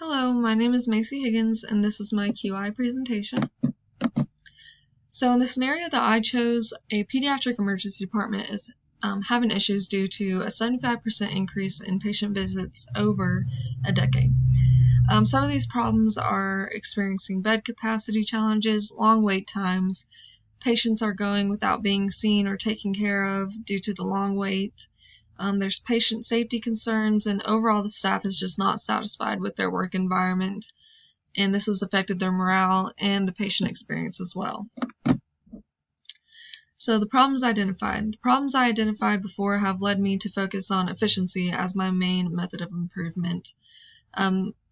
Hello, my name is Macy Higgins, and this is my QI presentation. So in the scenario that I chose, a pediatric emergency department is having issues due to a 75% increase in patient visits over a decade. Some of these problems are experiencing bed capacity challenges, long wait times, patients are going without being seen or taken care of due to the long wait. There's patient safety concerns, and overall the staff is just not satisfied with their work environment, and this has affected their morale and the patient experience as well. So the problems identified. The problems I identified before have led me to focus on efficiency as my main method of improvement.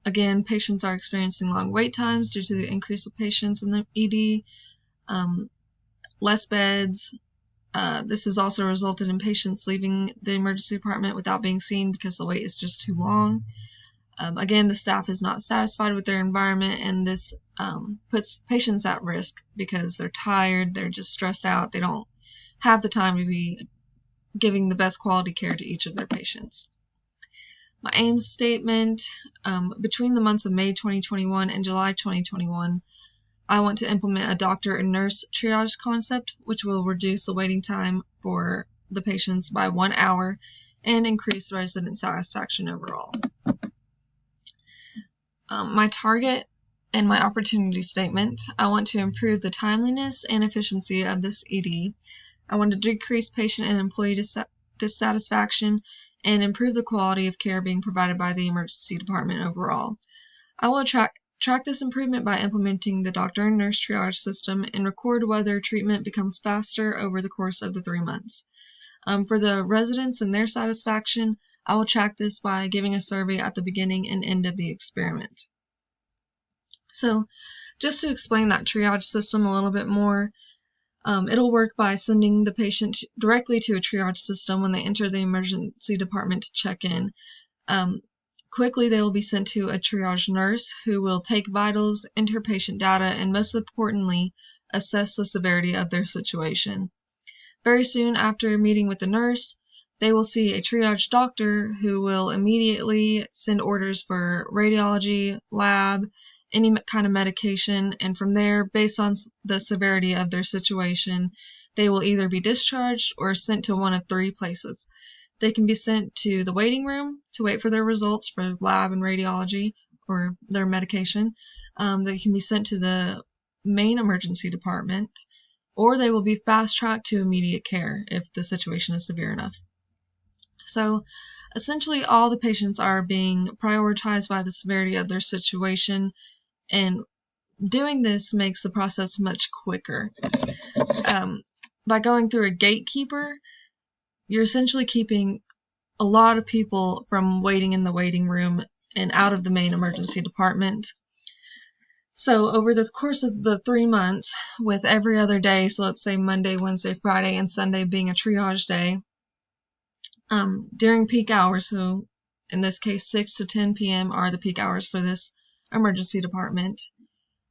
Again, patients are experiencing long wait times due to the increase of patients in the ED, less beds. This has also resulted in patients leaving the emergency department without being seen because the wait is just too long. Again, the staff is not satisfied with their environment, and this puts patients at risk because they're tired, they're just stressed out, they don't have the time to be giving the best quality care to each of their patients. My aim statement, between the months of May 2021 and July 2021, I want to implement a doctor and nurse triage concept, which will reduce the waiting time for the patients by 1 hour and increase resident satisfaction overall. My target and my opportunity statement, I want to improve the timeliness and efficiency of this ED. I want to decrease patient and employee dissatisfaction and improve the quality of care being provided by the emergency department overall. I will track this improvement by implementing the doctor and nurse triage system and record whether treatment becomes faster over the course of the 3 months. For the residents and their satisfaction, I will track this by giving a survey at the beginning and end of the experiment. So just to explain that triage system a little bit more, it'll work by sending the patient directly to a triage system when they enter the emergency department to check in. Quickly, they will be sent to a triage nurse who will take vitals, enter patient data, and most importantly, assess the severity of their situation. Very soon after meeting with the nurse, they will see a triage doctor who will immediately send orders for radiology, lab, any kind of medication, and from there, based on the severity of their situation, they will either be discharged or sent to one of 3 places. They can be sent to the waiting room to wait for their results for lab and radiology or their medication. They can be sent to the main emergency department, or they will be fast-tracked to immediate care if the situation is severe enough. So essentially all the patients are being prioritized by the severity of their situation, and doing this makes the process much quicker. By going through a gatekeeper, you're essentially keeping a lot of people from waiting in the waiting room and out of the main emergency department. So over the course of the 3 months, with every other day, so let's say Monday, Wednesday, Friday, and Sunday being a triage day, during peak hours, so in this case 6 to 10 p.m. are the peak hours for this emergency department,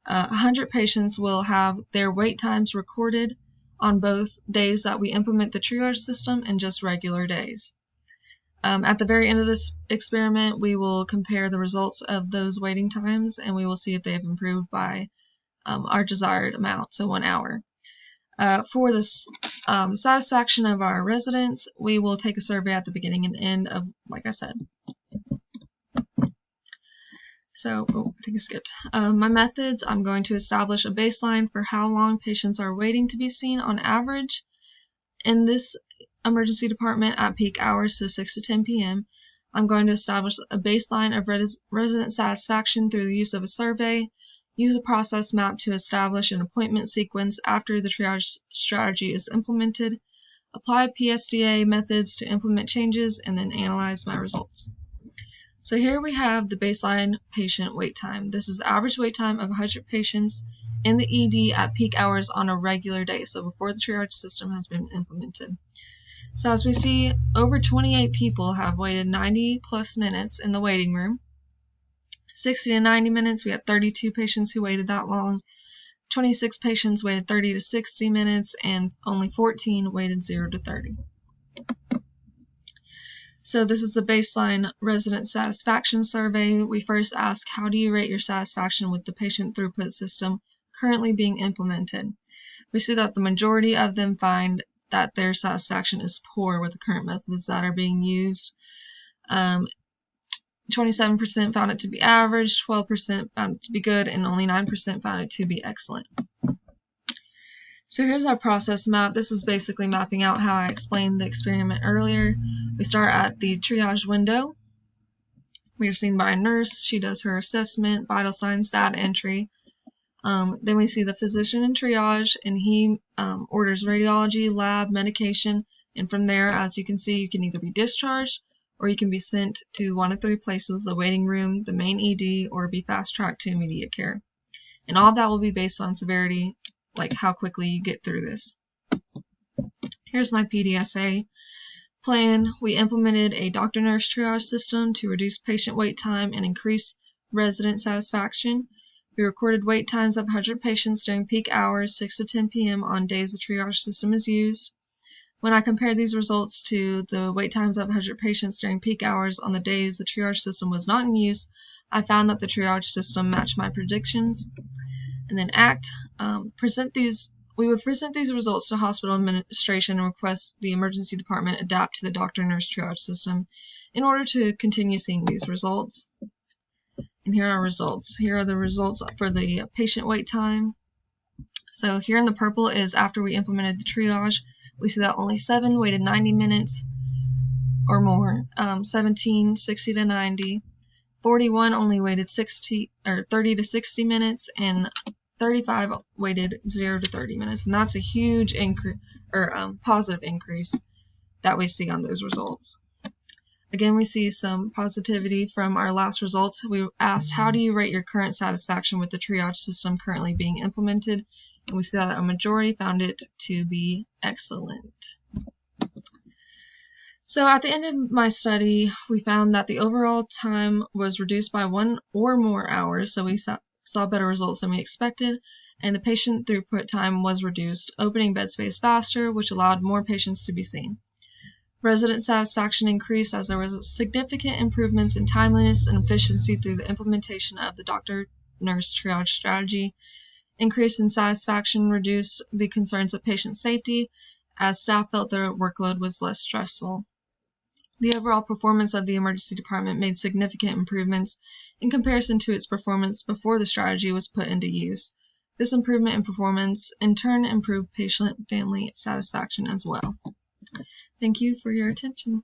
100 patients will have their wait times recorded on both days that we implement the triage system and just regular days. At the very end of this experiment, we will compare the results of those waiting times, and we will see if they have improved by our desired amount, so 1 hour. For the satisfaction of our residents, we will take a survey at the beginning and end of, like I said. So, I think I skipped. My methods, I'm going to establish a baseline for how long patients are waiting to be seen on average in this emergency department at peak hours, so 6 to 10 p.m. I'm going to establish a baseline of resident satisfaction through the use of a survey, use a process map to establish an appointment sequence after the triage strategy is implemented, apply PSDA methods to implement changes, and then analyze my results. So here we have the baseline patient wait time. This is average wait time of 100 patients in the ED at peak hours on a regular day, so before the triage system has been implemented. So as we see, over 28 people have waited 90 plus minutes in the waiting room. 60 to 90 minutes, we have 32 patients who waited that long. 26 patients waited 30 to 60 minutes, and only 14 waited 0 to 30. So this is the baseline resident satisfaction survey. We first ask, how do you rate your satisfaction with the patient throughput system currently being implemented? We see that the majority of them find that their satisfaction is poor with the current methods that are being used. 27% found it to be average, 12% found it to be good, and only 9% found it to be excellent. So here's our process map. This is basically mapping out how I explained the experiment earlier. We start at the triage window. We are seen by a nurse. She does her assessment, vital signs, data entry. Then we see the physician in triage, and he orders radiology, lab, medication, and from there, as you can see, you can either be discharged or you can be sent to one of three places: the waiting room, the main ED, or be fast-tracked to immediate care. And all of that will be based on severity, like how quickly you get through this. Here's my PDSA plan. We implemented a doctor-nurse triage system to reduce patient wait time and increase resident satisfaction. We recorded wait times of 100 patients during peak hours, 6 to 10 p.m. on days the triage system is used. When I compared these results to the wait times of 100 patients during peak hours on the days the triage system was not in use, I found that the triage system matched my predictions. And then ACT, we would present these results to hospital administration and request the emergency department adapt to the doctor-nurse triage system in order to continue seeing these results. And here are results. Here are the results for the patient wait time. So here in the purple is after we implemented the triage. We see that only 7 waited 90 minutes or more, 17 60 to 90, 41 only waited 30 to 60 minutes, and 35 waited 0 to 30 minutes. And that's a huge positive increase that we see on those results. Again, we see some positivity from our last results. We asked, how do you rate your current satisfaction with the triage system currently being implemented? And we see that a majority found it to be excellent. So at the end of my study, we found that the overall time was reduced by 1 or more hours, so we saw better results than we expected, and the patient throughput time was reduced, opening bed space faster, which allowed more patients to be seen. Resident satisfaction increased as there was significant improvements in timeliness and efficiency through the implementation of the doctor-nurse triage strategy. Increase in satisfaction reduced the concerns of patient safety as staff felt their workload was less stressful. The overall performance of the emergency department made significant improvements in comparison to its performance before the strategy was put into use. This improvement in performance in turn improved patient family satisfaction as well. Thank you for your attention.